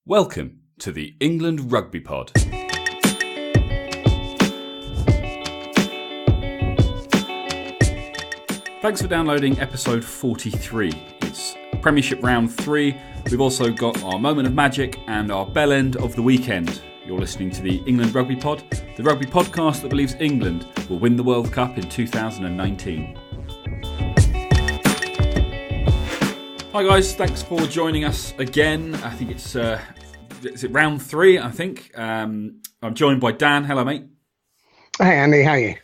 Welcome to the England Rugby Pod. Thanks for downloading episode 43. It's Premiership round 3. We've also got our moment of magic and our bell end of the weekend. You're listening to the England Rugby Pod, the rugby podcast that believes England will win the World Cup in 2019. Hi guys, thanks for joining us again. I think it's is it round 3, I think. I'm joined by Dan. Hello, mate. Hey, Andy. How are you?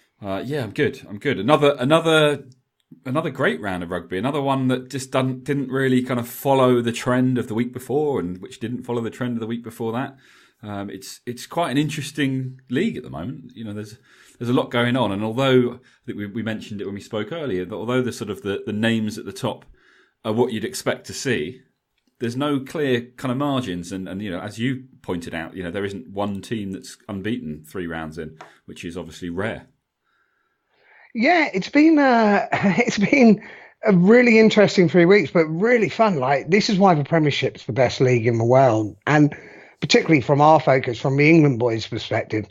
Yeah, I'm good. Another great round of rugby. Another one that just didn't really kind of follow the trend of the week before, and which didn't follow the trend of the week before that. It's quite an interesting league at the moment. You know, there's a lot going on, and although I think we mentioned it when we spoke earlier, that although the sort of the names at the top are what you'd expect to see, there's no clear kind of margins, and you know, as you pointed out, you know, there isn't one team that's unbeaten 3 rounds in, which is obviously rare. Yeah, it's been a really interesting 3 weeks, but really fun. Like, this is why the Premiership's the best league in the world, and particularly from our focus, from the England boys' perspective,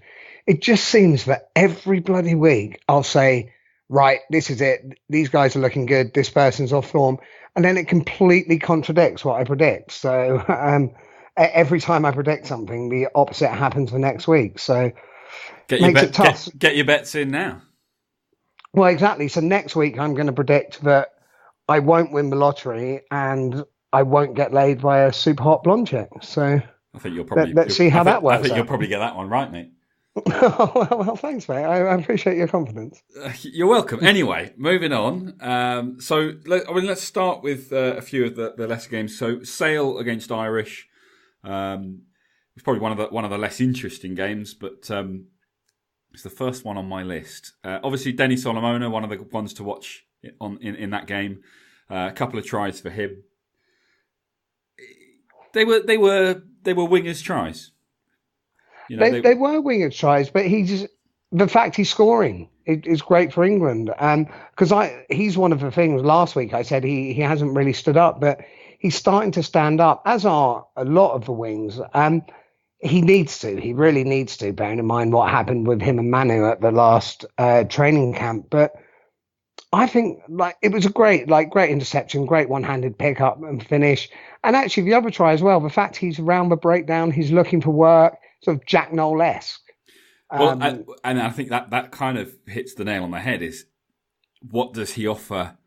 it just seems that every bloody week I'll say, right, this is it. These guys are looking good. This person's off form. And then it completely contradicts what I predict. So every time I predict something, the opposite happens the next week. So makes it tough. Get your bets in now. Well, exactly. So next week, I'm going to predict that I won't win the lottery and I won't get laid by a super hot blonde chick. So I think let's see how that works. I think you'll probably get that one right, mate. well, thanks, mate. I appreciate your confidence. You're welcome. Anyway, moving on. So let's start with a few of the lesser games. So Sale against Irish. It's probably one of the less interesting games, but it's the first one on my list. Obviously, Denny Solomona, one of the ones to watch in that game. A couple of tries for him. They were wingers' tries. You know, they were wingers tries, but the fact he's scoring is great for England. Because he's one of the things last week I said he hasn't really stood up, but he's starting to stand up, as are a lot of the wings. He needs to. He really needs to, bearing in mind what happened with him and Manu at the last training camp. But I think it was a great interception, great one-handed pick up and finish. And actually the other try as well, the fact he's around the breakdown, he's looking for work, sort of Jack Noel-esque. Well, and I think that kind of hits the nail on the head, is what does he offer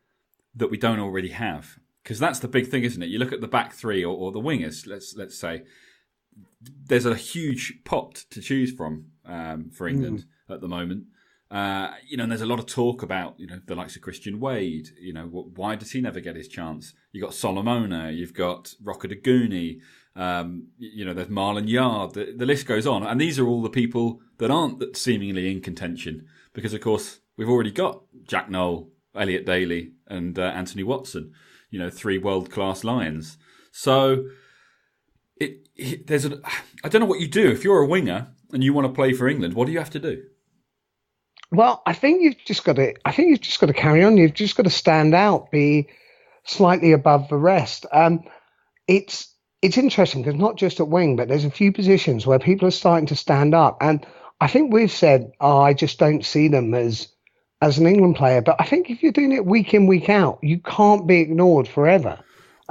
that we don't already have? Because that's the big thing, isn't it? You look at the back three or the wingers, let's say, there's a huge pot to choose from for England at the moment. You know, and there's a lot of talk about, you know, the likes of Christian Wade. You know, why does he never get his chance? You've got Solomona, you've got Rokoduguni, you know, there's Marlon Yard. The list goes on. And these are all the people that aren't seemingly in contention because, of course, we've already got Jack Noel, Elliot Daly and Anthony Watson, you know, 3 world-class Lions. So I don't know what you do. If you're a winger and you want to play for England, what do you have to do? Well, I think you've just got to carry on. You've just got to stand out, be slightly above the rest. It's interesting because not just at wing, but there's a few positions where people are starting to stand up. And I think we've said, I just don't see them as an England player. But I think if you're doing it week in, week out, you can't be ignored forever.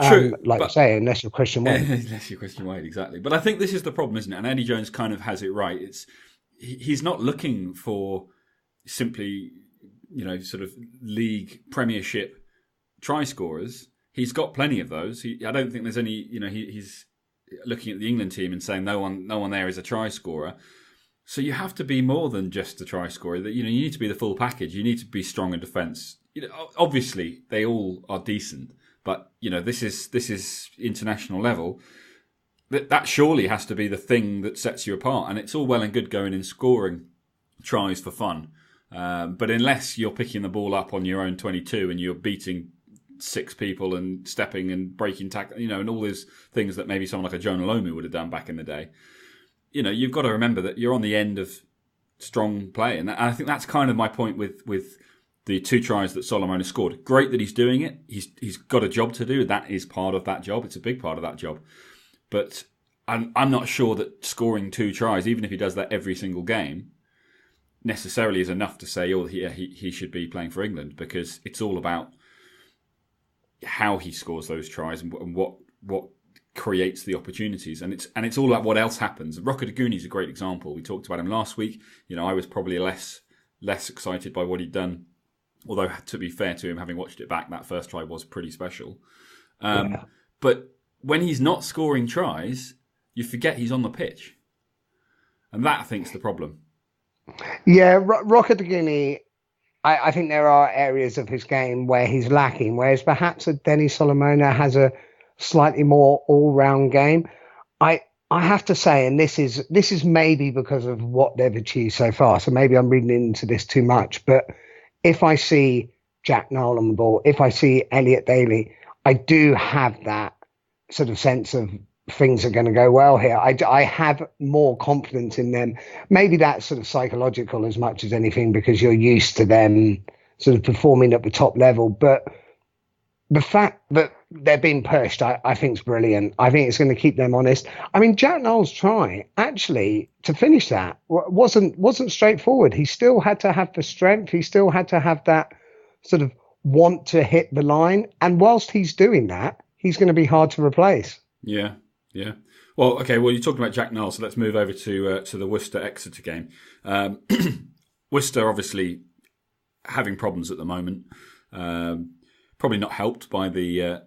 True. I say, unless you're Christian Wade. Unless you're Christian Wade, exactly. But I think this is the problem, isn't it? And Eddie Jones kind of has it right. He's not looking for simply, you know, sort of league Premiership try scorers. He's got plenty of those. I don't think there's any, you know, he's looking at the England team and saying no one there is a try scorer. So you have to be more than just a try scorer. You know, you need to be the full package. You need to be strong in defence. You know, obviously they all are decent, but you know, this is international level. That surely has to be the thing that sets you apart. And it's all well and good going and scoring tries for fun. But unless you're picking the ball up on your own 22 and you're beating 6 people and stepping and breaking tackle, you know, and all those things that maybe someone like a Jonah Lomu would have done back in the day, you know, you've got to remember that you're on the end of strong play. And I think that's kind of my point with the 2 tries that Solomon has scored. Great that he's doing it. He's got a job to do. That is part of that job. It's a big part of that job. But I'm not sure that scoring 2 tries, even if he does that every single game, necessarily is enough to say, oh, yeah, he should be playing for England, because it's all about how he scores those tries and what creates the opportunities, and it's all about what else happens. Rokoduguni is a great example. We talked about him last week. I was probably less excited by what he'd done, although to be fair to him, having watched it back, that first try was pretty special. But when he's not scoring tries, you forget he's on the pitch, and that I think is the problem. Yeah, Rokoduguni, I think there are areas of his game where he's lacking, whereas perhaps Denny Solomona has a slightly more all-round game. I have to say, and this is maybe because of what they've achieved so far, so maybe I'm reading into this too much, but if I see Jack Nowell on the ball, if I see Elliot Daly, I do have that sort of sense of things are going to go well here. I have more confidence in them. Maybe that's sort of psychological as much as anything, because you're used to them sort of performing at the top level. But the fact that they're being pushed, I think is brilliant. I think it's going to keep them honest. I mean, Jack Nowell's try, actually, to finish that wasn't straightforward. He still had to have the strength. He still had to have that sort of want to hit the line. And whilst he's doing that, he's going to be hard to replace. Yeah. Well, okay. Well, you're talking about Jack Nowell, so let's move over to the Worcester-Exeter game. Worcester obviously having problems at the moment. Probably not helped by the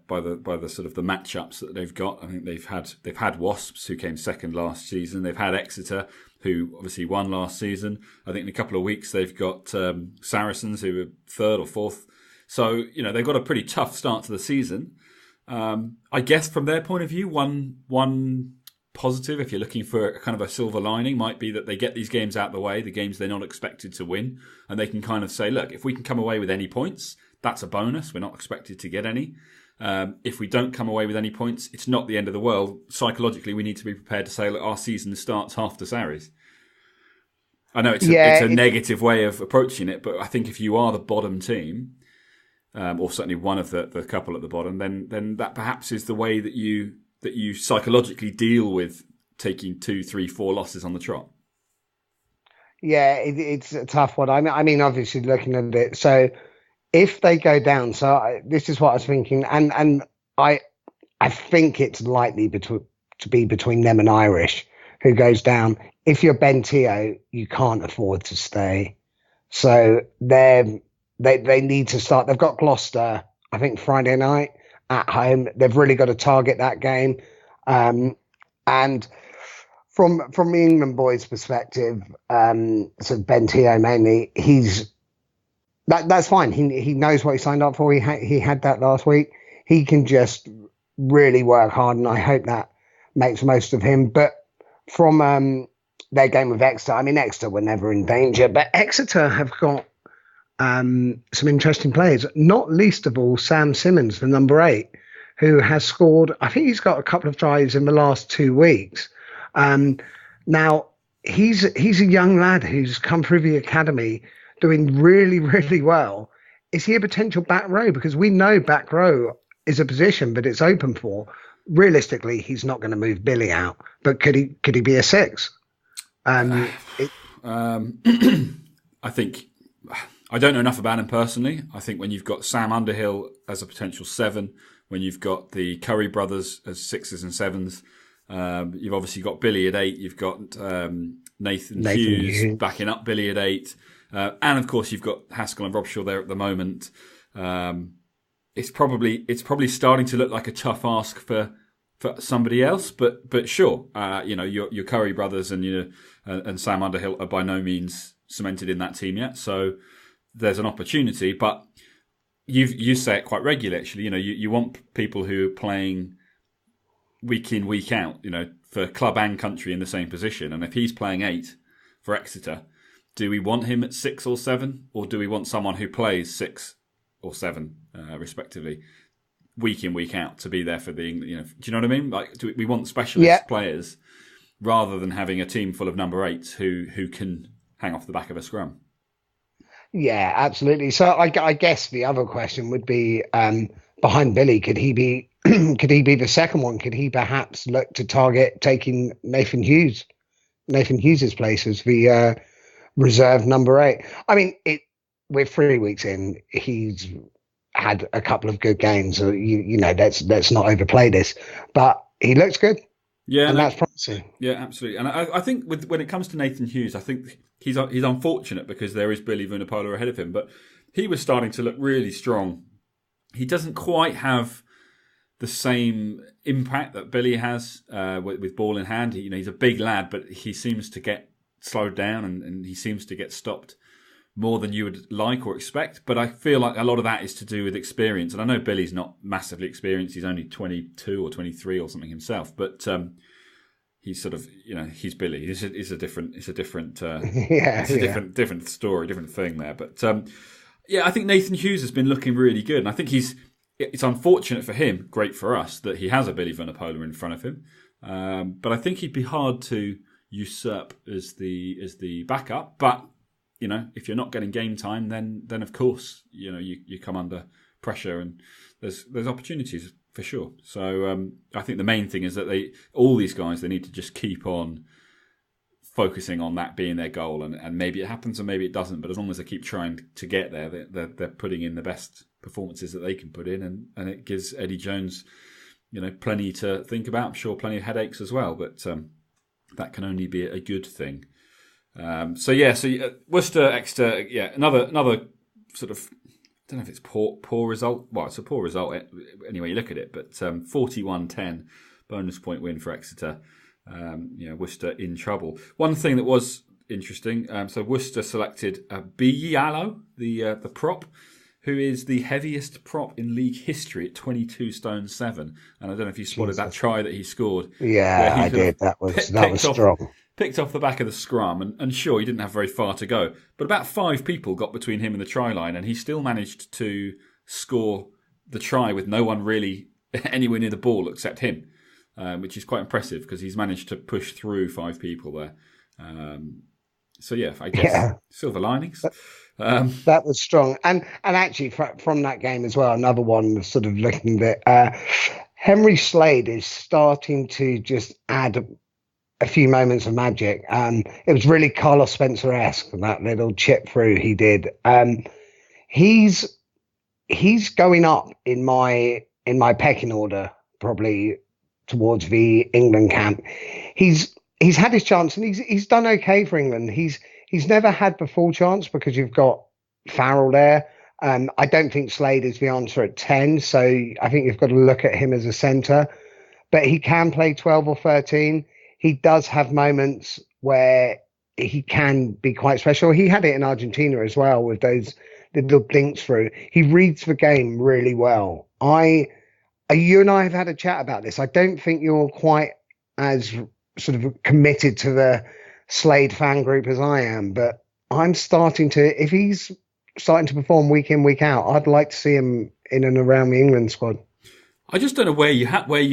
sort of the matchups that they've got. I think they've had Wasps, who came second last season. They've had Exeter, who obviously won last season. I think in a couple of weeks they've got Saracens, who were third or fourth. So they've got a pretty tough start to the season. I guess from their point of view, one positive, if you're looking for a kind of a silver lining, might be that they get these games out of the way, the games they're not expected to win, and they can kind of say, look, if we can come away with any points, that's a bonus. We're not expected to get any. If we don't come away with any points, it's not the end of the world. Psychologically, we need to be prepared to say, look, our season starts after Sarries. I know it's a negative way of approaching it, but I think if you are the bottom team, or certainly one of the couple at the bottom, then that perhaps is the way that you psychologically deal with taking 2, 3, 4 losses on the trot. Yeah, it's a tough one. I mean, obviously looking at it, so if they go down, this is what I was thinking, and I think it's likely to be between them and Irish, who goes down. If you're Ben Teo, you can't afford to stay, so They need to start. They've got Gloucester, I think, Friday night at home. They've really got to target that game. And from the England boys' perspective, so Ben Teo mainly, that's fine. He knows what he signed up for. He had that last week. He can just really work hard, and I hope that makes most of him. But from their game with Exeter, I mean, Exeter were never in danger, but Exeter have got some interesting players, not least of all Sam Simmons, the number 8, who has scored, I think he's got a couple of tries in the last 2 weeks. Now, he's a young lad who's come through the academy doing really, really well. Is he a potential back row? Because we know back row is a position, but it's open for. Realistically, he's not going to move Billy out, but could he be a 6? I think... I don't know enough about him personally. I think when you've got Sam Underhill as a potential 7, when you've got the Curry brothers as 6s and 7s, you've obviously got Billy at 8, you've got Nathan Hughes backing up Billy at 8, and of course you've got Haskell and Robshaw there at the moment. It's probably starting to look like a tough ask for somebody else, but sure, your Curry brothers and Sam Underhill are by no means cemented in that team yet, so there's an opportunity. But you say it quite regularly, actually. You want people who are playing week in, week out, for club and country in the same position. And if he's playing 8 for Exeter, do we want him at 6 or 7, or do we want someone who plays 6 or 7, respectively, week in, week out, to be there for the England? Do you know what I mean? Like, we want specialist players rather than having a team full of number 8s who can hang off the back of a scrum. Yeah, absolutely. So I guess the other question would be, behind Billy, could he be could he be the second one? Could he perhaps look to target taking Nathan Hughes's place as the reserve number 8? I mean, we're 3 weeks in. He's had a couple of good games. So let's not overplay this, but he looks good. Yeah, and that's promising. Yeah, absolutely. And I think when it comes to Nathan Hughes, I think he's unfortunate because there is Billy Vunipola ahead of him, but he was starting to look really strong. He doesn't quite have the same impact that Billy has with ball in hand. He's a big lad, but he seems to get slowed down and he seems to get stopped more than you would like or expect. But I feel like a lot of that is to do with experience. And I know Billy's not massively experienced. He's only 22 or 23 or something himself. But he's sort of, he's Billy. It's a different different story, different thing there. But I think Nathan Hughes has been looking really good. And I think it's unfortunate for him, great for us, that he has a Billy Vunipola in front of him. But I think he'd be hard to usurp as the backup. But if you're not getting game time, then of course, you come under pressure and there's opportunities for sure. So I think the main thing is that all these guys, they need to just keep on focusing on that being their goal, and maybe it happens and maybe it doesn't. But as long as they keep trying to get there, they're putting in the best performances that they can put in, and it gives Eddie Jones, plenty to think about. I'm sure plenty of headaches as well, but that can only be a good thing. So Worcester, Exeter, another sort of, I don't know if it's poor result. Well, it's a poor result anyway you look at it, but 41-10 bonus point win for Exeter. Worcester in trouble. One thing that was interesting, so Worcester selected Bialo, the prop, who is the heaviest prop in league history at 22 stone 7. And I don't know if you spotted that try that he scored. Yeah, I did. That was strong. Picked off the back of the scrum, and sure, he didn't have very far to go. But about 5 people got between him and the try line, and he still managed to score the try with no one really anywhere near the ball except him, which is quite impressive because he's managed to push through 5 people there. I guess silver linings. That was strong. And actually, from that game as well, another one sort of looking at Henry Slade is starting to just add a few moments of magic. It was really Carlos Spencer-esque, that little chip through he did. He's going up in my pecking order, probably towards the England camp. He's had his chance and he's done okay for England. He's never had the full chance because you've got Farrell there. I don't think Slade is the answer at 10, so I think you've got to look at him as a centre. But he can play 12 or 13. He does have moments where he can be quite special. He had it in Argentina as well with those little blinks through. He reads the game really well. You and I have had a chat about this. I don't think you're quite as sort of committed to the Slade fan group as I am, but I'm starting to, if he's starting to perform week in, week out, I'd like to see him in and around the England squad. I just don't know where you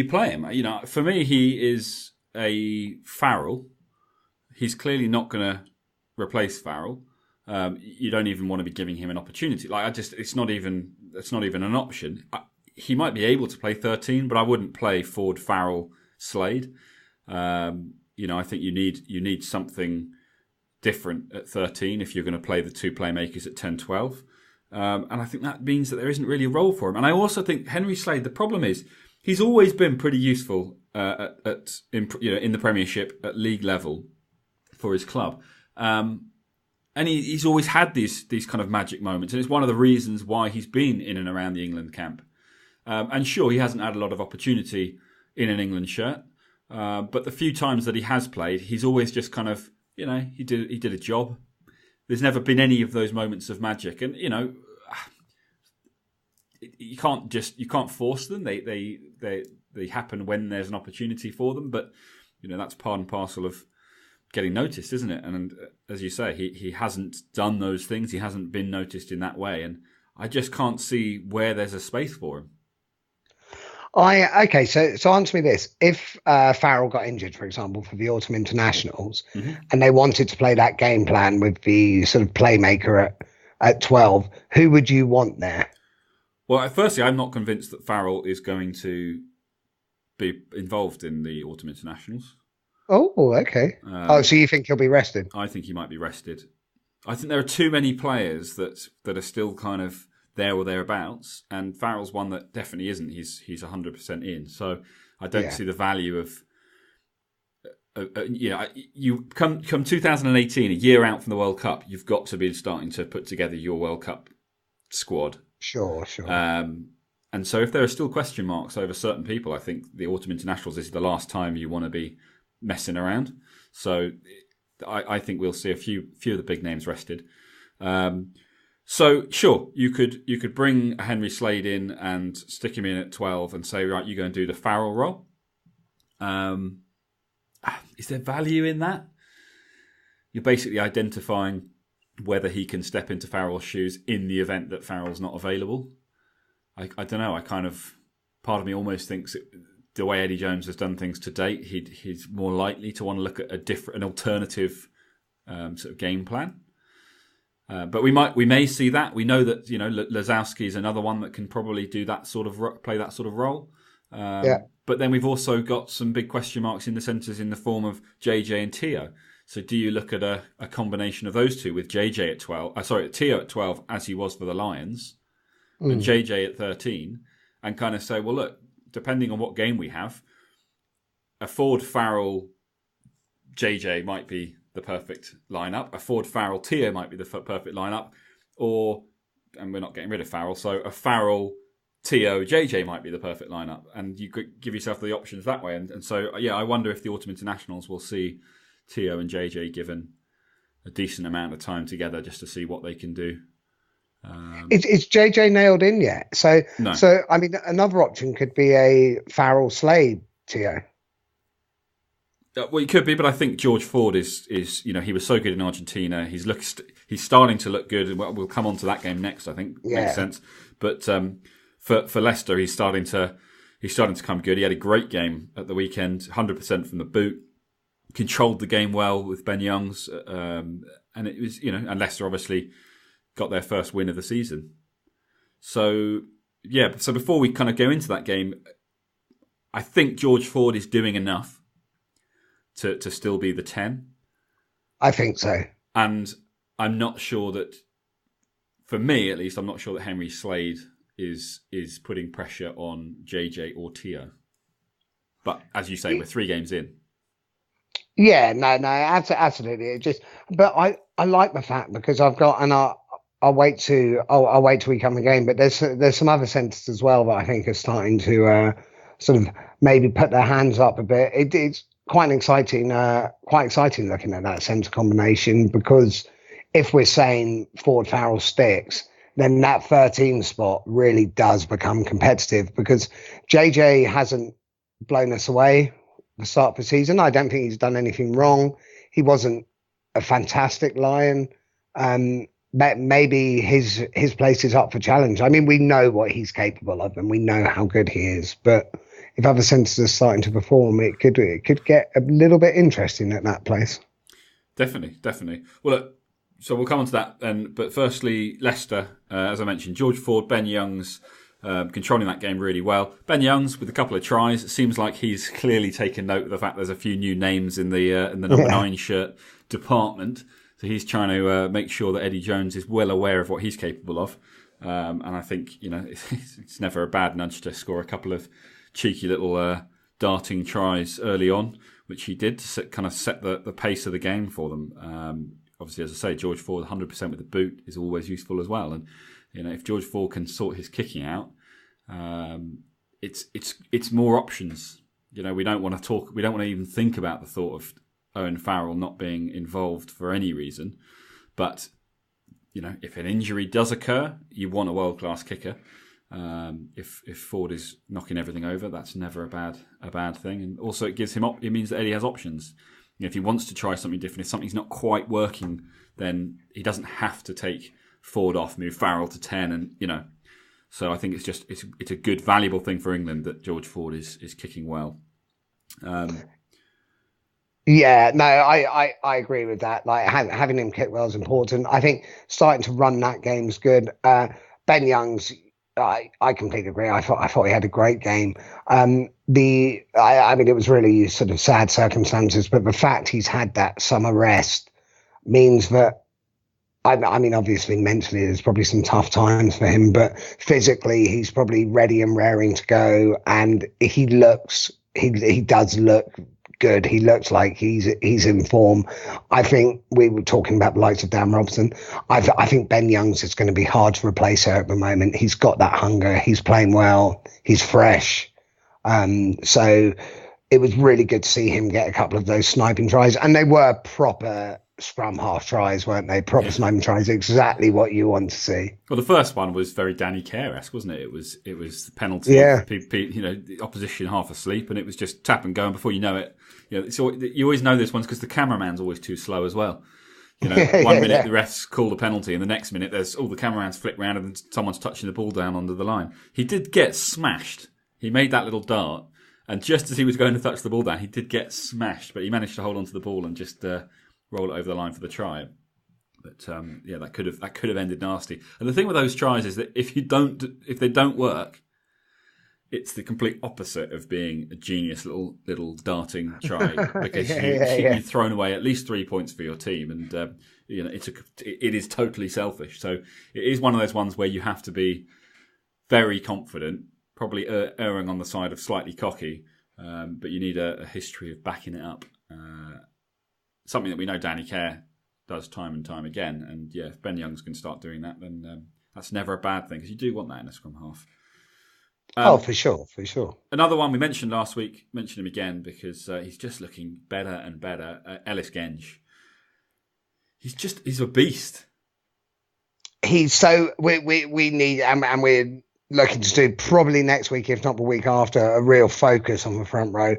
play him. For me, he is a Farrell. He's clearly not going to replace Farrell. You don't even want to be giving him an opportunity. It's not even an option. He might be able to play 13, but I wouldn't play Ford, Farrell, Slade. I think you need something different at 13 if you're going to play the 2 playmakers at 10, 12. And I think that means that there isn't really a role for him. And I also think Henry Slade, the problem is he's always been pretty useful in the Premiership at league level for his club. And he's always had these kind of magic moments. And it's one of the reasons why he's been in and around the England camp. And sure, he hasn't had a lot of opportunity in an England shirt. But the few times that he has played, he's always just kind of, he did a job. There's never been any of those moments of magic. And, you can't force them. They happen when there's an opportunity for them. But, that's part and parcel of getting noticed, isn't it? And as you say, he hasn't done those things. He hasn't been noticed in that way. And I just can't see where there's a space for him. So answer me this. If Farrell got injured, for example, for the autumn internationals, and they wanted to play that game plan with the sort of playmaker at 12, who would you want there? Well, firstly, I'm not convinced that Farrell is going to be involved in the autumn internationals. Oh, okay. So you think he'll be rested? I think he might be rested. I think there are too many players that are still kind of there or thereabouts, and Farrell's one that definitely isn't. He's 100% in, so I don't see the value of. You come 2018, a year out from the World Cup, you've got to be starting to put together your World Cup squad. Sure. And so if there are still question marks over certain people, I think the autumn internationals is the last time you want to be messing around. So I think we'll see a few of the big names rested. So sure, you could bring a Henry Slade in and stick him in at 12 and say, right, you go and do the Farrell role. Is there value in that? You're basically identifying whether he can step into Farrell's shoes in the event that Farrell's not available. I don't know. Part of me almost thinks the way Eddie Jones has done things to date, he's more likely to want to look at an alternative sort of game plan. But we may see that. We know that Lazowski is another one that can probably do that sort of play that sort of role. But then we've also got some big question marks in the centres in the form of JJ and Tio. So do you look at a combination of those two with JJ at 12? Tio at 12 as he was for the Lions, and JJ at 13, and kind of say, well, look, depending on what game we have, a Ford Farrell JJ might be the perfect lineup. A Ford Farrell Tio might be the perfect lineup, and we're not getting rid of Farrell, so a Farrell Tio JJ might be the perfect lineup, and you could give yourself the options that way. And so I wonder if the autumn internationals will see Tio and JJ given a decent amount of time together just to see what they can do. Is JJ nailed in yet? So no. So I mean, another option could be a Farrell Slade Tio. Well, it could be, but I think George Ford is he was so good in Argentina. He's starting to look good, and we'll come on to that game next. I think makes sense. But for Leicester, he's starting to come good. He had a great game at the weekend, 100% from the boot, controlled the game well with Ben Youngs, and it was and Leicester obviously got their first win of the season. So before we kind of go into that game, I think George Ford is doing enough to still be the 10. I think so. And I'm not sure that, for me at least, I'm not sure that Henry Slade is putting pressure on JJ or Tio. But as you say, we're 3 games in. Yeah, no, absolutely. But I like the fact, because I've got, and I'll wait till we come again. But there's some other centres as well that I think are starting to sort of maybe put their hands up a bit. It's quite exciting looking at that centre combination, because if we're saying Ford Farrell sticks, then that 13 spot really does become competitive, because JJ hasn't blown us away the start of the season. I don't think he's done anything wrong. He wasn't a fantastic Lion. Maybe his place is up for challenge. I mean, we know what he's capable of, and we know how good he is. But if other centres are starting to perform, it could get a little bit interesting at that place. Definitely. Well, look, so we'll come on to that then. But firstly, Leicester, as I mentioned, George Ford, Ben Youngs, controlling that game really well. Ben Youngs with a couple of tries. It seems like he's clearly taken note of the fact there's a few new names in the number 9 shirt department. So he's trying to make sure that Eddie Jones is well aware of what he's capable of. And I think it's never a bad nudge to score a couple of cheeky little darting tries early on, which he did to kind of set the pace of the game for them. Obviously, as I say, George Ford 100% with the boot is always useful as well. And if George Ford can sort his kicking out, it's more options. We don't want to even think about the thought of Owen Farrell not being involved for any reason. But if an injury does occur, you want a world-class kicker. If Ford is knocking everything over, that's never a bad thing. And also, it gives him it means that Eddie has options. If he wants to try something different, if something's not quite working, then he doesn't have to take Ford off, move Farrell to 10, and So I think it's a good, valuable thing for England that George Ford is kicking well. Yeah, no, I agree with that. Like having him kick well is important. I think starting to run that game's good. Ben Youngs, I completely agree. I thought he had a great game. I mean, it was really sort of sad circumstances, but the fact he's had that summer rest means that I mean, obviously mentally there's probably some tough times for him, but physically he's probably ready and raring to go, and he does look good. He looks like he's in form. I think we were talking about the likes of Dan Robson. I think Ben Youngs is going to be hard to replace her at the moment. He's got that hunger. He's playing well. He's fresh. So it was really good to see him get a couple of those sniping tries, and they were proper scrum half tries, weren't they? Proper sniping tries, exactly what you want to see. Well, the first one was very Danny Care-esque, wasn't it? It was the penalty. Yeah. The opposition half asleep, and it was just tap and go. And before you know it, you always know this one's because the cameraman's always too slow as well. One minute the refs call the penalty, and the next minute there's all the cameramans flick round and someone's touching the ball down under the line. He did get smashed. He made that little dart, and just as he was going to touch the ball down, he did get smashed, but he managed to hold on to the ball and just roll it over the line for the try. But that could have ended nasty. And the thing with those tries is that if they don't work, it's the complete opposite of being a genius little darting try, because you've thrown away at least 3 points for your team, and it is totally selfish. So it is one of those ones where you have to be very confident, probably erring on the side of slightly cocky, but you need a history of backing it up. Something that we know Danny Care does time and time again. And yeah, if Ben Youngs can start doing that, then that's never a bad thing, because you do want that in a scrum half. For sure. Another one we mentioned last week, mention him again because he's just looking better and better. Ellis Genge. He's a beast. We need, and we're looking to do probably next week, if not the week after, a real focus on the front row.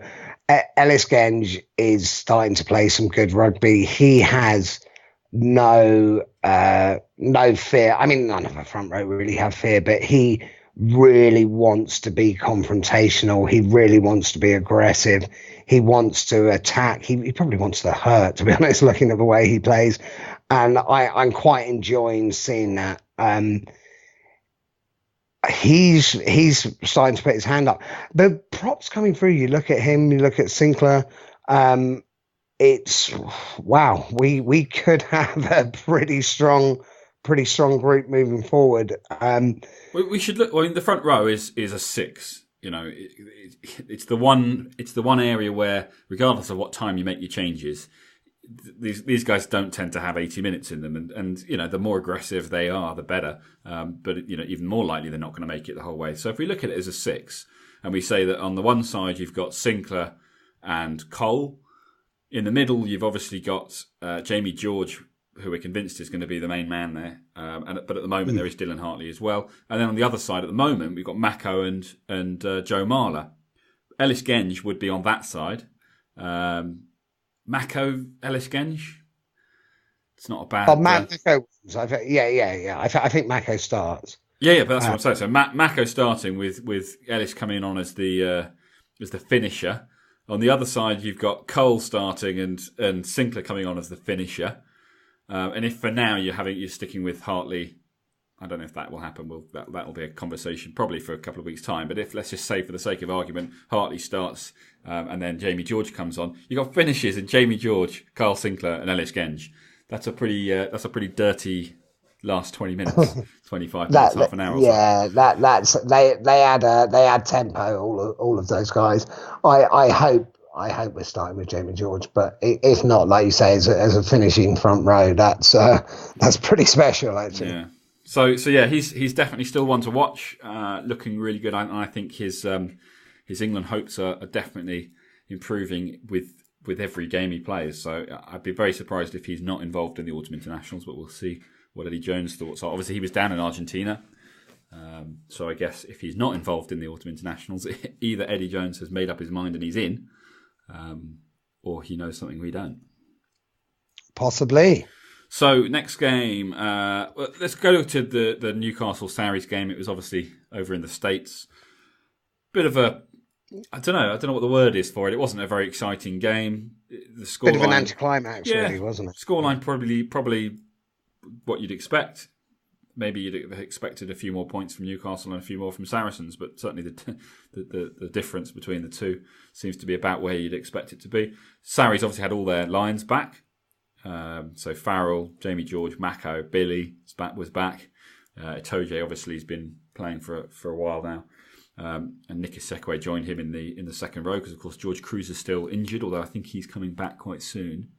Ellis Genge is starting to play some good rugby. He has no fear. I mean, none of the front row really have fear, but he really wants to be confrontational. He really wants to be aggressive. He wants to attack. He probably wants to hurt, to be honest, looking at the way he plays. And I'm quite enjoying seeing that. He's starting to put his hand up. The props coming through, you look at him, you look at Sinclair, it's wow, we could have a pretty strong group moving forward. We should look. I mean, the front row is a 6. It's the one area where, regardless of what time you make your changes, these guys don't tend to have 80 minutes in them, and the more aggressive they are, the better. But even more likely they're not going to make it the whole way. So if we look at it as a 6, and we say that on the one side you've got Sinclair and Cole, in the middle you've obviously got Jamie George, who we're convinced is going to be the main man there, but at the moment there is Dylan Hartley as well. And then on the other side at the moment we've got Mako and Joe Marler. Ellis Genge would be on that side. Mako, Ellis Genge. It's not a bad. Oh, Mako. Yeah. I think Mako starts. Yeah, but that's what I'm saying. So Mako starting with Ellis coming on as the finisher. On the other side, you've got Cole starting and Sinclair coming on as the finisher. And if for now you're sticking with Hartley, I don't know if that will happen. That'll be a conversation probably for a couple of weeks' time. But if, let's just say for the sake of argument, Hartley starts and then Jamie George comes on, you've got finishes in Jamie George, Carl Sinclair, and Ellis Genge. That's a pretty dirty last 20 minutes, 25 minutes, half an hour. Yeah, they add tempo. All of those guys. I hope we're starting with Jamie George, but if not, like you say, as a finishing front row, that's pretty special, actually. Yeah. So yeah, he's definitely still one to watch. Looking really good, and I think his England hopes are definitely improving with every game he plays. So I'd be very surprised if he's not involved in the autumn internationals, but we'll see what Eddie Jones' thoughts are. Obviously, he was down in Argentina, so I guess if he's not involved in the autumn internationals, either Eddie Jones has made up his mind and he's in, or he knows something we don't. Possibly. So next game, let's go to the Newcastle Sarries game. It was obviously over in the States. Bit of a, I don't know what the word is for it. It wasn't a very exciting game. The scoreline, bit of an anticlimax, really, wasn't it? Scoreline probably what you'd expect. maybe you'd have expected a few more points from Newcastle and a few more from Saracens, but certainly the difference between the two seems to be about where you'd expect it to be. Sarries obviously had all their lines back. So Farrell, Jamie George, Mako, Billy was back. Itoje obviously has been playing for a while now. And Nick Isekwe joined him in the second row because, of course, George Cruz is still injured, although I think he's coming back quite soon.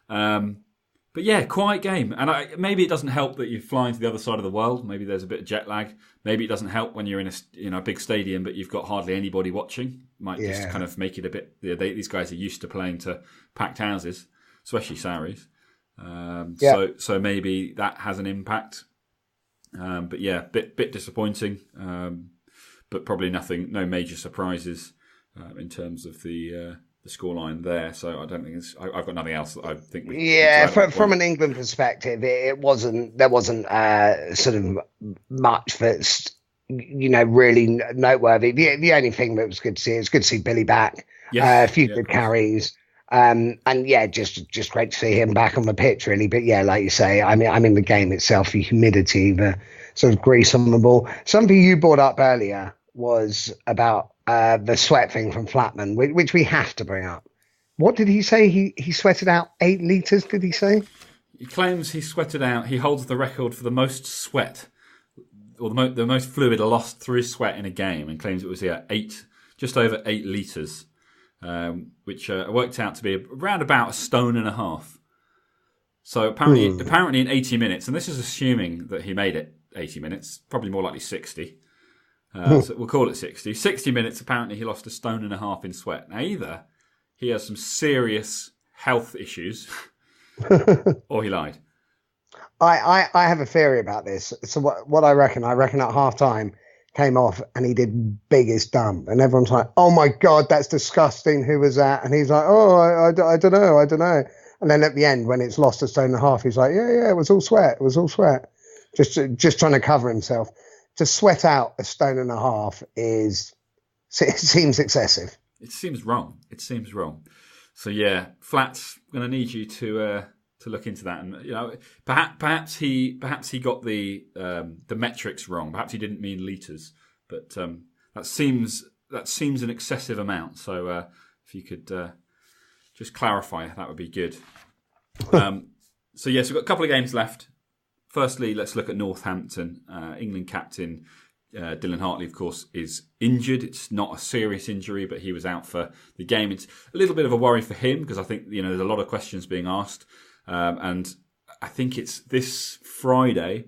But yeah, quiet game. And maybe it doesn't help that you're flying to the other side of the world. Maybe there's a bit of jet lag. Maybe it doesn't help when you're in a big stadium, but you've got hardly anybody watching. Might just kind of make it a bit... these guys are used to playing to packed houses, especially Sarries. So maybe that has an impact. But yeah, bit disappointing. But probably no major surprises in terms of the scoreline there. So I don't think I've got nothing else that I think. From an England perspective, there wasn't sort of much that's really noteworthy. The only thing that was good to see is good to see Billy back. Yes, a few good carries. And yeah, just great to see him back on the pitch, really. But yeah, like you say, I mean the game itself, the humidity, the sort of grease on the ball. Something you brought up earlier was about the sweat thing from Flatman, which we have to bring up. What did he say? He sweated out 8 litres, did he say? He claims he sweated out. He holds the record for the most sweat, or the most fluid lost through sweat in a game, and claims it was just over 8 litres, which worked out to be around about 1.5 stone. So apparently in 80 minutes, and this is assuming that he made it 80 minutes, probably more likely 60. So we'll call it 60. 60 minutes, apparently he lost 1.5 stone in sweat. Now, either he has some serious health issues or he lied. I have a theory about this. So what I reckon at half-time came off and he did biggest dump. And everyone's like, oh, my God, that's disgusting. Who was that? And he's like, oh, I don't know. And then at the end, when it's lost 1.5 stone, he's like, yeah, it was all sweat. Just trying to cover himself. To sweat out 1.5 stone seems excessive. It seems wrong. So yeah, Flats, I'm going to need you to look into that, and perhaps he got the metrics wrong. Perhaps he didn't mean litres, but that seems an excessive amount. So if you could just clarify, that would be good. So yes, we've got a couple of games left. Firstly, let's look at Northampton. England captain Dylan Hartley, of course, is injured. It's not a serious injury, but he was out for the game. It's a little bit of a worry for him because I think there's a lot of questions being asked, and I think it's this Friday.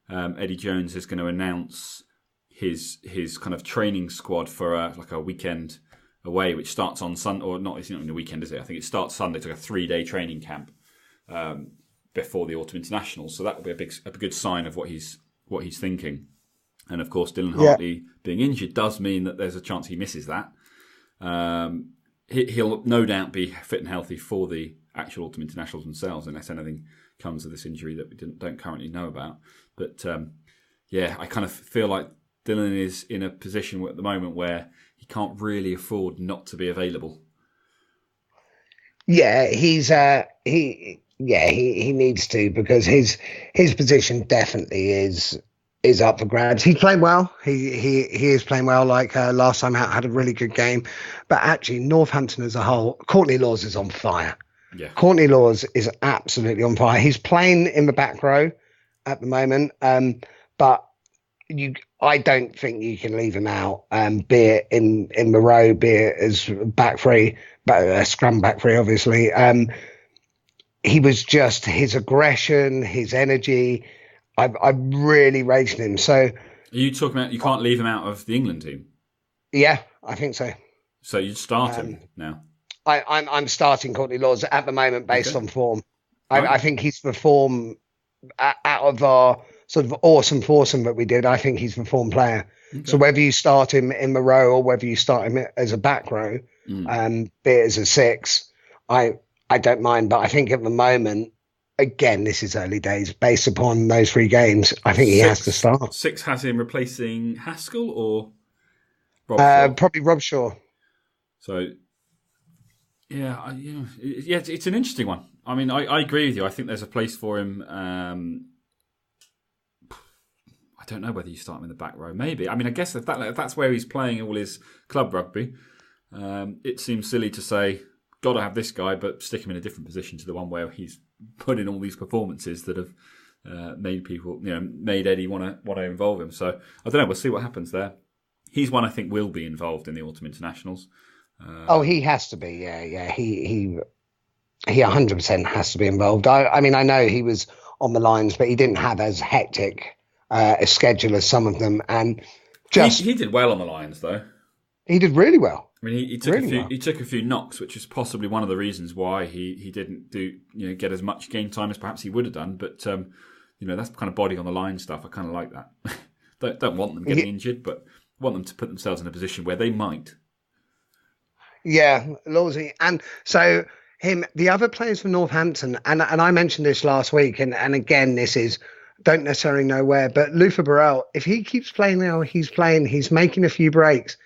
Eddie Jones is going to announce his kind of training squad for a weekend away, which starts on Sunday, or not? It's not in the weekend, is it? I think it starts Sunday. It's like a 3-day training camp. Before the autumn internationals, so that will be a good sign of what he's thinking. And of course, Dylan Hartley being injured does mean that there's a chance he misses that. He'll no doubt be fit and healthy for the actual autumn internationals themselves, unless anything comes of this injury that we don't currently know about. But I kind of feel like Dylan is in a position at the moment where he can't really afford not to be available. Yeah, he needs to, because his position definitely is up for grabs. He's playing well. He is playing well. Like last time out, had a really good game. But actually, Northampton as a whole, Courtney Laws is on fire. Yeah, Courtney Laws is absolutely on fire. He's playing in the back row at the moment, but I don't think you can leave him out. Be it in the row, be it as back three, but scrum back three, obviously. He was just, his aggression, his energy, I'm really rating him. So, are you talking about you can't leave him out of the England team? Yeah, I think so. So you'd start him now? I'm starting Courtney Laws at the moment based on form. I think he's the form out of our sort of awesome foursome that we did. I think he's the form player. Okay. So whether you start him in the row or whether you start him as a back row, be it as a 6, I don't mind, but I think at the moment, again, this is early days. Based upon those 3 games, I think he has to start. 6 has him replacing Haskell or Rob Shaw? Probably Rob Shaw. So, it's an interesting one. I mean, I agree with you. I think there's a place for him. I don't know whether you start him in the back row. Maybe. I mean, I guess if that's where he's playing all his club rugby, it seems silly to say, got to have this guy, but stick him in a different position to the one where he's put in all these performances that have made people, made Eddie want to involve him. So I don't know. We'll see what happens there. He's one I think will be involved in the autumn internationals. He has to be. Yeah. He 100% has to be involved. I mean, I know he was on the lines, but he didn't have as hectic a schedule as some of them. And he did well on the lines, though. He did really well. I mean, he took a few knocks, which is possibly one of the reasons why he didn't get as much game time as perhaps he would have done. But that's kind of body on the line stuff. I kind of like that. don't want them getting injured, but want them to put themselves in a position where they might. Yeah, Lawsy. And so the other players from Northampton, and I mentioned this last week, and again, this is, don't necessarily know where, but Luther Burrell, if he keeps playing how he's playing, he's making a few breaks,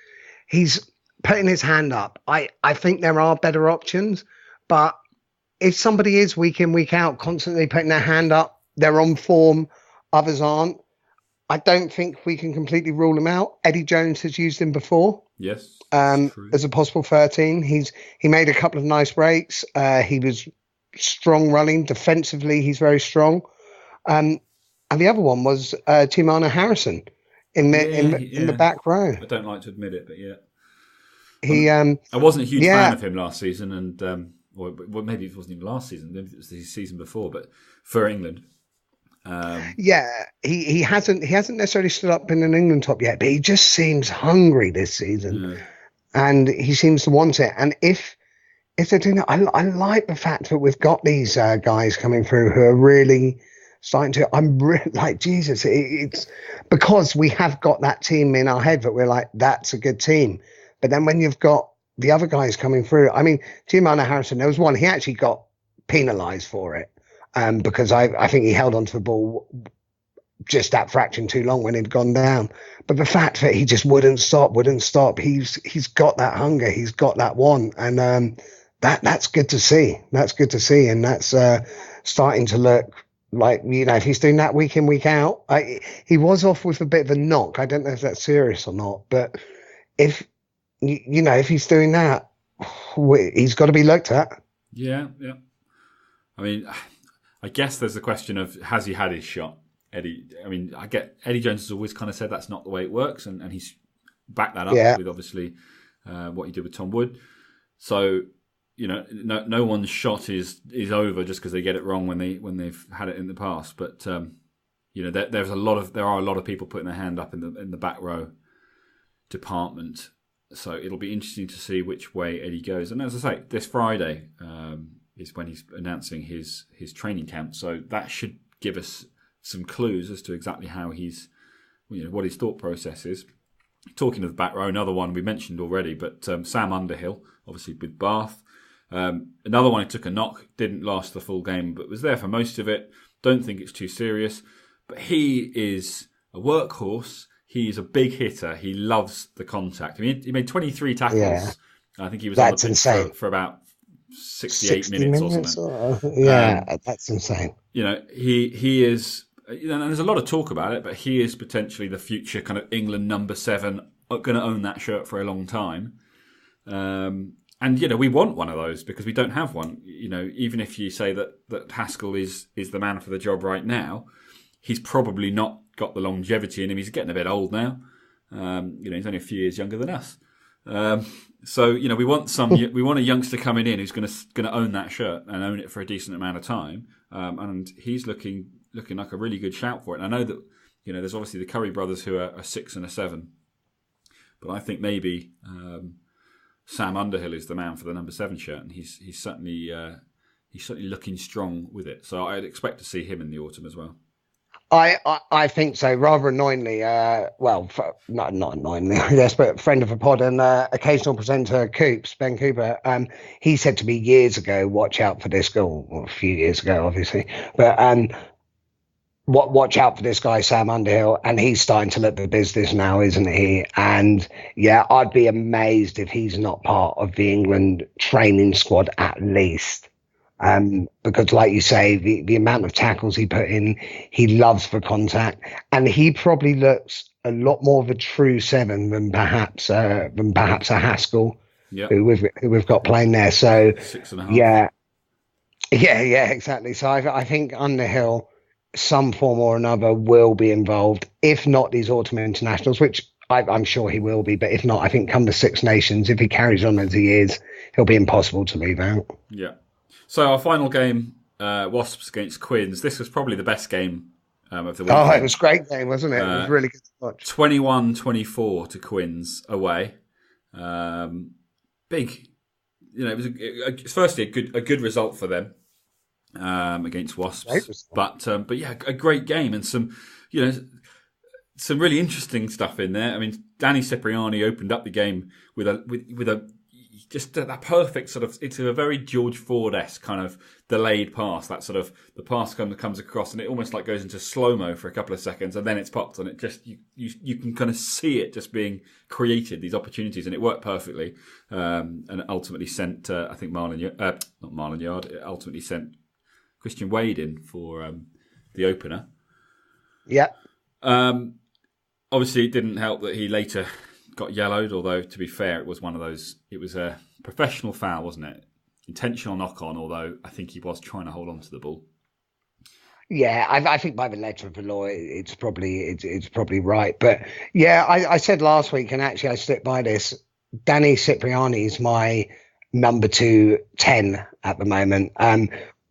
he's putting his hand up. I think there are better options, but if somebody is week in, week out, constantly putting their hand up, they're on form, others aren't, I don't think we can completely rule him out. Eddie Jones has used him before. Yes. As a possible 13. He made a couple of nice breaks. He was strong running. Defensively, he's very strong. And the other one was Timana Harrison in the back row. I don't like to admit it, but yeah. I wasn't a huge fan of him last season, and well, maybe it wasn't even last season. Maybe it was the season before, but for England. He hasn't necessarily stood up in an England top yet, but he just seems hungry this season, and he seems to want it. And if they're doing it, I like the fact that we've got these guys coming through who are really starting to. I'm really like Jesus. It's because we have got that team in our head that we're like, that's a good team. But then when you've got the other guys coming through, I mean, Timana Harrison, there was one he actually got penalised for it. Because I think he held onto the ball just that fraction too long when it'd gone down. But the fact that he just wouldn't stop. He's got that hunger. He's got that want. And that's good to see. That's good to see. And that's starting to look like, if he's doing that week in, week out. He was off with a bit of a knock. I don't know if that's serious or not. But if he's doing that, he's got to be looked at. Yeah. I mean, I guess there's the question of, has he had his shot, Eddie? I mean, I get Eddie Jones has always kind of said that's not the way it works, and he's backed that up with obviously what he did with Tom Wood. So, no one's shot is over just because they get it wrong when they've had it in the past. But there are a lot of people putting their hand up in the back row department. So it'll be interesting to see which way Eddie goes. And as I say, this Friday is when he's announcing his training camp. So that should give us some clues as to exactly how what his thought process is. Talking of the back row, another one we mentioned already, but Sam Underhill, obviously with Bath. Another one who took a knock, didn't last the full game, but was there for most of it. Don't think it's too serious. But he is a workhorse. He's a big hitter. He loves the contact. I mean, he made 23 tackles. Yeah. I think he was on the pitch for about 68 minutes or something. That's insane. He is, and there's a lot of talk about it, but he is potentially the future kind of England number 7, going to own that shirt for a long time. And we want one of those because we don't have one. Even if you say that Haskell is the man for the job right now, he's probably not got the longevity in him. He's getting a bit old now. He's only a few years younger than us. So we want we want a youngster coming in who's going to own that shirt and own it for a decent amount of time. And he's looking like a really good shout for it. And I know that there's obviously the Curry brothers who are a 6 and a 7, but I think maybe Sam Underhill is the man for the number 7 shirt, and he's certainly looking strong with it. So I'd expect to see him in the autumn as well. I think so. Rather annoyingly, not annoyingly, I guess, but friend of a pod and occasional presenter Ben Cooper, he said to me years ago, watch out for this guy, a few years ago, obviously, but watch out for this guy, Sam Underhill, and he's starting to look the business now, isn't he? And yeah, I'd be amazed if he's not part of the England training squad at least. Because, like you say, the amount of tackles he put in, he loves the contact, and he probably looks a lot more of a true seven than perhaps a Haskell, Yeah, who we've got playing there. So, 6.5. yeah, yeah, exactly. So I think Underhill, some form or another, will be involved. If not these autumn internationals, which I'm sure he will be, but if not, I think come the Six Nations, if he carries on as he is, he'll be impossible to leave out. Yeah. So our final game, Wasps against Quins. This was probably the best game of the Oh, it weekend. was a great game, wasn't it? It was really good to watch. 21-24 to Quins away. Big, it was firstly a good result for them against Wasps. But yeah, a great game and some really interesting stuff in there. I mean, Danny Cipriani opened up the game with a just that perfect sort of. It's a very George Ford-esque kind of delayed pass. That sort of the pass comes across and it almost like goes into slow-mo for a couple of seconds and then it's popped and it just you can kind of see it just being created, these opportunities, and it worked perfectly. And it ultimately sent I think not Marlon Yard. It ultimately sent Christian Wade in for the opener. Yeah. Obviously, it didn't help that he later got yellowed, although, to be fair, it was one of those... It was a professional foul, wasn't it? Intentional knock-on, although I think he was trying to hold on to the ball. Yeah, I think by the letter of the law, it's probably right. But yeah, I said last week, and actually I slipped by this, Danny Cipriani is my number 2-10 at the moment.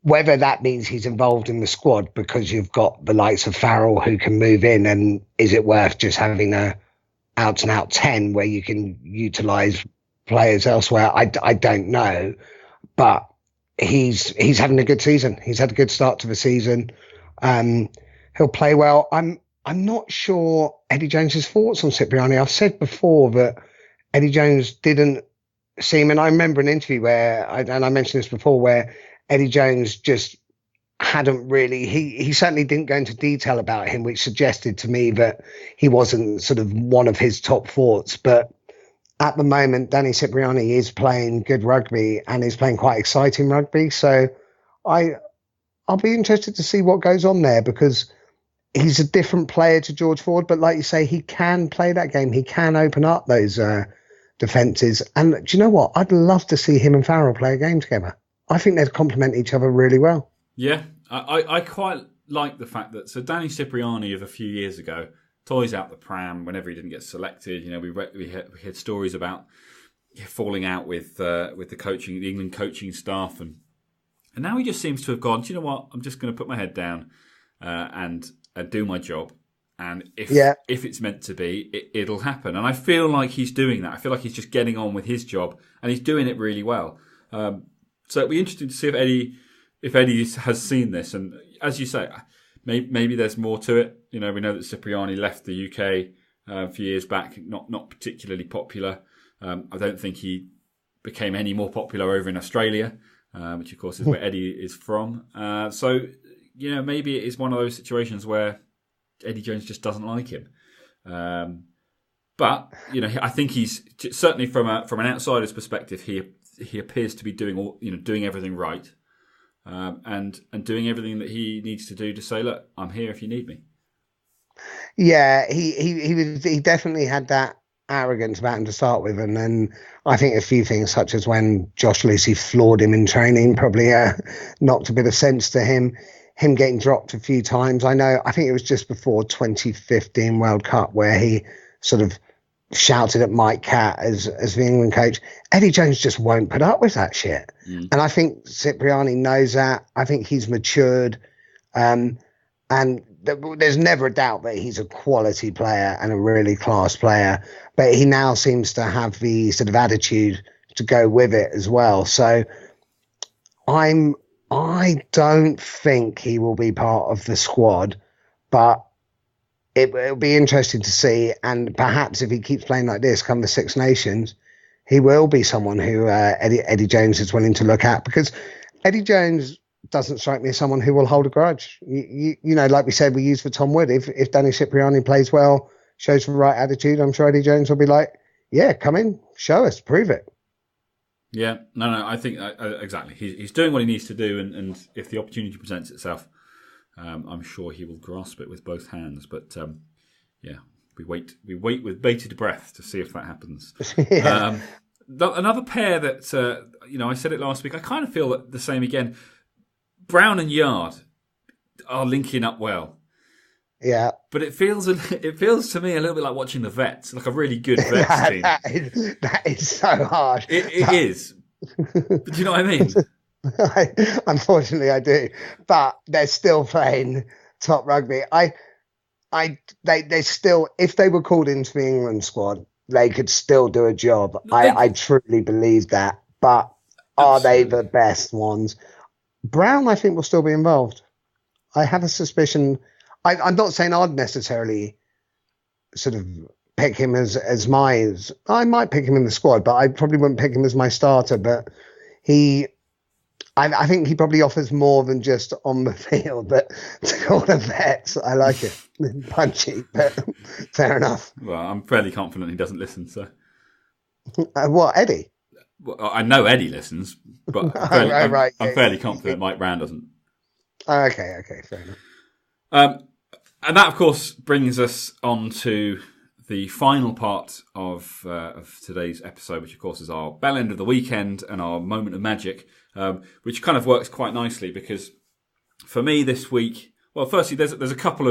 Whether that means he's involved in the squad because you've got the likes of Farrell who can move in, and is it worth just having a out-and-out 10 where you can utilise players elsewhere? I don't know. But he's having a good season. He's had a good start to the season. He'll play well. I'm not sure Eddie Jones's thoughts on Cipriani. I've said before that Eddie Jones didn't see him, and I remember an interview where, and I mentioned this before, where Eddie Jones just hadn't really, he certainly didn't go into detail about him, which suggested to me that he wasn't sort of one of his top thoughts. But at the moment, Danny Cipriani is playing good rugby and is playing quite exciting rugby. So I'll be interested to see what goes on there, because he's a different player to George Ford. But like you say, he can play that game. He can open up those defences. And do you know what? I'd love to see him and Farrell play a game together. I think they'd complement each other really well. Yeah, I quite like the fact that, so Danny Cipriani of a few years ago, toys out the pram whenever he didn't get selected. We heard stories about falling out with the England coaching staff, and now he just seems to have gone, do you know what? I'm just going to put my head down and do my job, and if it's meant to be, it'll happen. And I feel like he's doing that. I feel like he's just getting on with his job, and he's doing it really well. So it'll be interesting to see if Eddie has seen this, and as you say, maybe there's more to it. We know that Cipriani left the UK a few years back, not particularly popular. I don't think he became any more popular over in Australia, which of course is where Eddie is from. So maybe it is one of those situations where Eddie Jones just doesn't like him. But I think he's certainly from an outsider's perspective, he appears to be doing everything right. And doing everything that he needs to do to say, look, I'm here if you need me. Yeah, he definitely had that arrogance about him to start with, and then I think a few things such as when Josh Lucy floored him in training probably knocked a bit of sense to him. Him getting dropped a few times. I think it was just before 2015 World Cup where he sort of shouted at Mike Catt as the England coach. Eddie Jones just won't put up with that shit. And I think Cipriani knows that. I think he's matured. And there's never a doubt that he's a quality player and a really class player. But he now seems to have the sort of attitude to go with it as well. So I don't think he will be part of the squad, but it'll be interesting to see, and perhaps if he keeps playing like this come the Six Nations, he will be someone who Eddie Jones is willing to look at, because Eddie Jones doesn't strike me as someone who will hold a grudge. Like we said, we used for Tom Wood. If Danny Cipriani plays well, shows the right attitude, I'm sure Eddie Jones will be like, yeah, come in, show us, prove it. Yeah, no, I think exactly. He's doing what he needs to do, and if the opportunity presents itself, I'm sure he will grasp it with both hands. But yeah, we wait with bated breath to see if that happens. Yeah. Another pair that I said it last week. I kind of feel that the same again. Brown and Yard are linking up well. Yeah. But it feels to me a little bit like watching the Vets, like a really good Vets team. That is so hard. It is. But do you know what I mean? Unfortunately, I do. But they're still playing top rugby. They still, if they were called into the England squad, they could still do a job. I truly believe that. But are they the best ones? Brown, I think, will still be involved. I have a suspicion. I'm not saying I'd necessarily sort of pick him as I might pick him in the squad, but I probably wouldn't pick him as my starter. But I think he probably offers more than just on the field. But to call the Vets, I like it. Punchy, but fair enough. Well, I'm fairly confident he doesn't listen. So, what, Eddie? Well, I know Eddie listens, but I'm fairly confident Mike Brown doesn't. Okay, fair enough. And that, of course, brings us on to the final part of today's episode, which, of course, is our bell end of the weekend and our moment of magic, which kind of works quite nicely because for me this week, well, firstly, there's a couple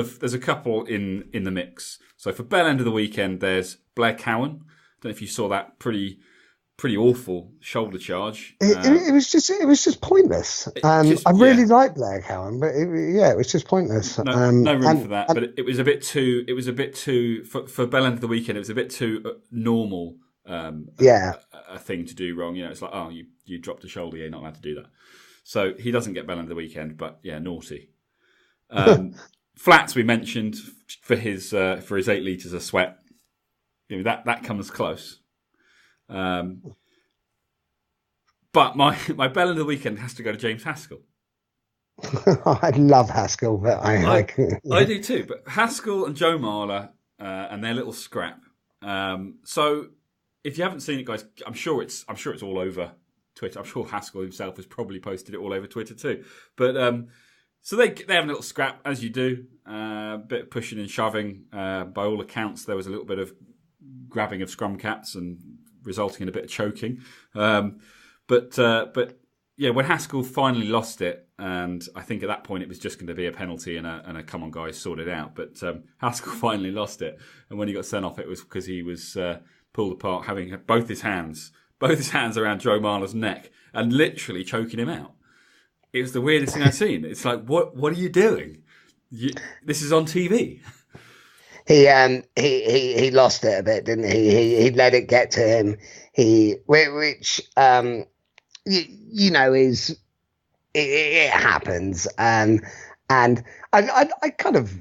in the mix. So for bell end of the weekend, there's Blair Cowan. I don't know if you saw that pretty awful shoulder charge. It was just pointless. I really like Blair Cowan, but it was just pointless. No room for that. But it was a bit too for bell end of the weekend. It was a bit too normal. A thing to do wrong. It's like, oh, you dropped a shoulder. You're not allowed to do that. So he doesn't get bell end of the weekend. But yeah, naughty. Flats we mentioned for his 8 litres of sweat. That comes close. But my bell of the weekend has to go to James Haskell. I love Haskell, but I do too. But Haskell and Joe Marler and their little scrap. So if you haven't seen it, guys, I'm sure it's all over Twitter. I'm sure Haskell himself has probably posted it all over Twitter too. But so they have a little scrap, as you do, a bit of pushing and shoving. By all accounts, there was a little bit of grabbing of scrum caps and resulting in a bit of choking. But yeah, when Haskell finally lost it, and I think at that point it was just going to be a penalty and a come on guys, sort it out. But Haskell finally lost it, and when he got sent off, it was because he was pulled apart, having both his hands around Joe Marler's neck and literally choking him out. It was the weirdest thing I've seen. It's like, what are you doing? This is on TV. He lost it a bit, didn't he? He let it get to him. Which is it happens, and I kind of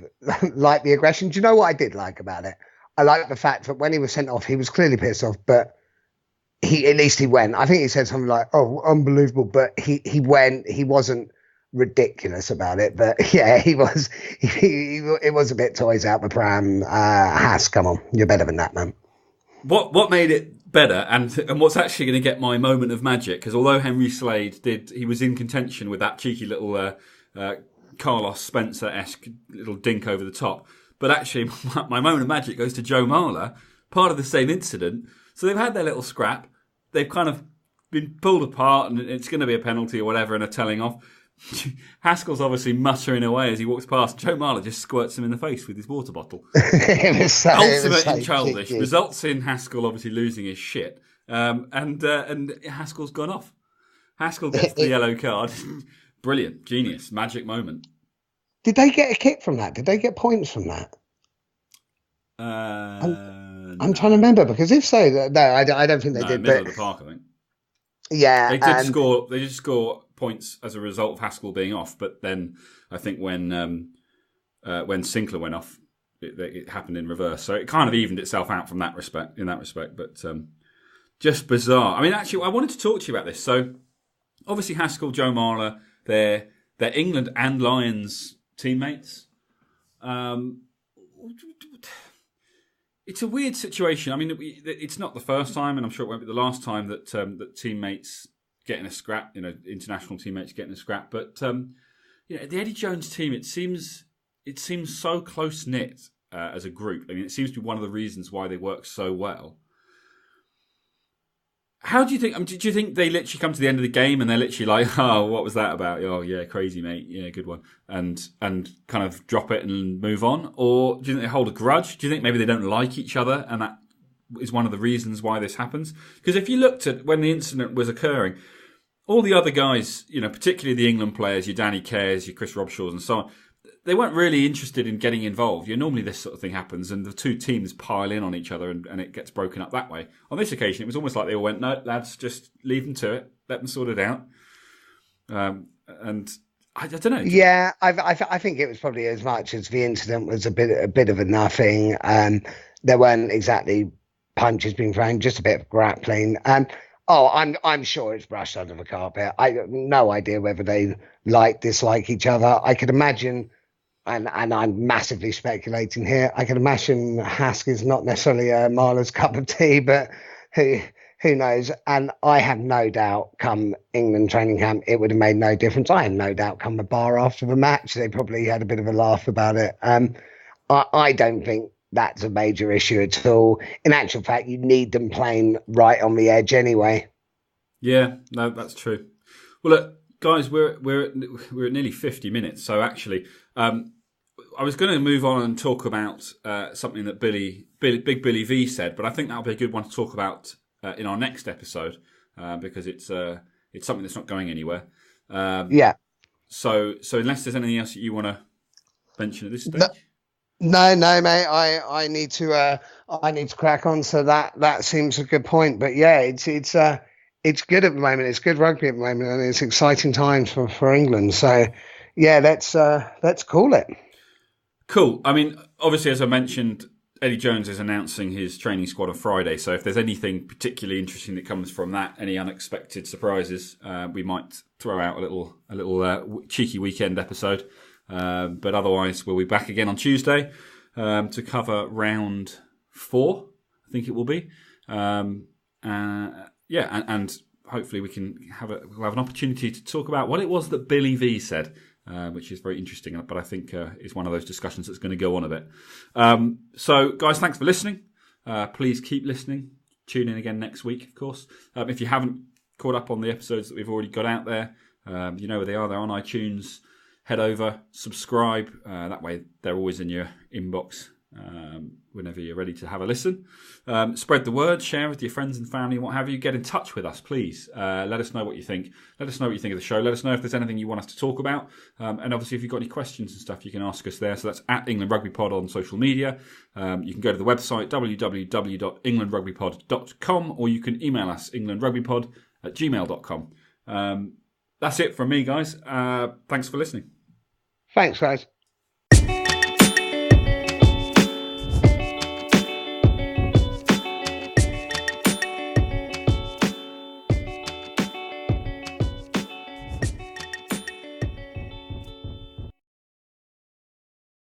like the aggression. Do you know what I did like about it? I like the fact that when he was sent off, he was clearly pissed off, but at least he went. I think he said something like, "Oh, unbelievable," but he went. He wasn't ridiculous about it, but yeah, he was. It was a bit toys out the pram. Haas, come on, you're better than that, man. What made it better, and what's actually going to get my moment of magic? Because although Henry Slade he was in contention with that cheeky little Carlos Spencer-esque little dink over the top. But actually, my moment of magic goes to Joe Marler, part of the same incident. So they've had their little scrap. They've kind of been pulled apart, and it's going to be a penalty or whatever, and a telling off. Haskell's obviously muttering away as he walks past. Joe Marler just squirts him in the face with his water bottle. Ultimate and childish. Cheeky. Results in Haskell obviously losing his shit. And Haskell's gone off. Haskell gets the yellow card. Brilliant. Genius. Magic moment. Did they get a kick from that? Did they get points from that? I'm trying to remember, because if so, no, I don't think they did. Middle of the park, I think. Yeah, they did score points as a result of Haskell being off. But then I think when Sinclair went off, it happened in reverse. So it kind of evened itself out in that respect. But just bizarre. I mean, actually, I wanted to talk to you about this. So obviously, Haskell, Joe Marler, they're England and Lions teammates. It's a weird situation. I mean, it's not the first time, and I'm sure it won't be the last time that that teammates get in a scrap. International teammates get in a scrap. But the Eddie Jones team, it seems so close knit as a group. I mean, it seems to be one of the reasons why they work so well. How do you think? Do you think they literally come to the end of the game and they're literally like, "Oh, what was that about? Oh, yeah, crazy, mate. Yeah, good one," and kind of drop it and move on? Or do you think they hold a grudge? Do you think maybe they don't like each other, and that is one of the reasons why this happens? Because if you looked at when the incident was occurring, all the other guys, particularly the England players, your Danny Cares, your Chris Robshaws, and so on, they weren't really interested in getting involved. Normally this sort of thing happens and the two teams pile in on each other and it gets broken up that way. On this occasion, it was almost like they all went, no, lads, just leave them to it. Let them sort it out. And I don't know. Yeah, I think it was probably as much as the incident was a bit of a nothing. There weren't exactly punches being thrown, just a bit of grappling. I'm sure it's brushed under the carpet. I have no idea whether they dislike each other. I could imagine, and I'm massively speculating here, I can imagine Hask is not necessarily Marla's cup of tea, but who knows? And I have no doubt come England training camp, it would have made no difference. I have no doubt come the bar after the match, they probably had a bit of a laugh about it. I don't think that's a major issue at all. In actual fact, you need them playing right on the edge anyway. Yeah, no, that's true. Well, look, guys, we're at nearly 50 minutes. So actually, I was going to move on and talk about something that Big Billy V said, but I think that'll be a good one to talk about in our next episode because it's something that's not going anywhere. Yeah. So unless there's anything else that you want to mention at this stage. No, mate. I need to crack on. So that seems a good point. But yeah, it's good at the moment. It's good rugby at the moment, and it's exciting times for England. So yeah, let's call it. Cool. I mean, obviously, as I mentioned, Eddie Jones is announcing his training squad on Friday. So if there's anything particularly interesting that comes from that, any unexpected surprises, we might throw out a little cheeky weekend episode. But otherwise, we'll be back again on Tuesday to cover round 4, I think it will be. And hopefully we'll have an opportunity to talk about what it was that Billy V said, which is very interesting, but I think is one of those discussions that's going to go on a bit. So, guys, thanks for listening. Please keep listening. Tune in again next week, of course. If you haven't caught up on the episodes that we've already got out there, you know where they are. They're on iTunes. Head over, subscribe. That way they're always in your inbox whenever you're ready to have a listen. Spread the word, share with your friends and family and what have you. Get in touch with us, please. Let us know what you think. Let us know what you think of the show. Let us know if there's anything you want us to talk about. And obviously, if you've got any questions and stuff, you can ask us there. So that's at England Rugby Pod on social media. You can go to the website, www.englandrugbypod.com, or you can email us, englandrugbypod@gmail.com. That's it from me, guys. Thanks for listening. Thanks, guys.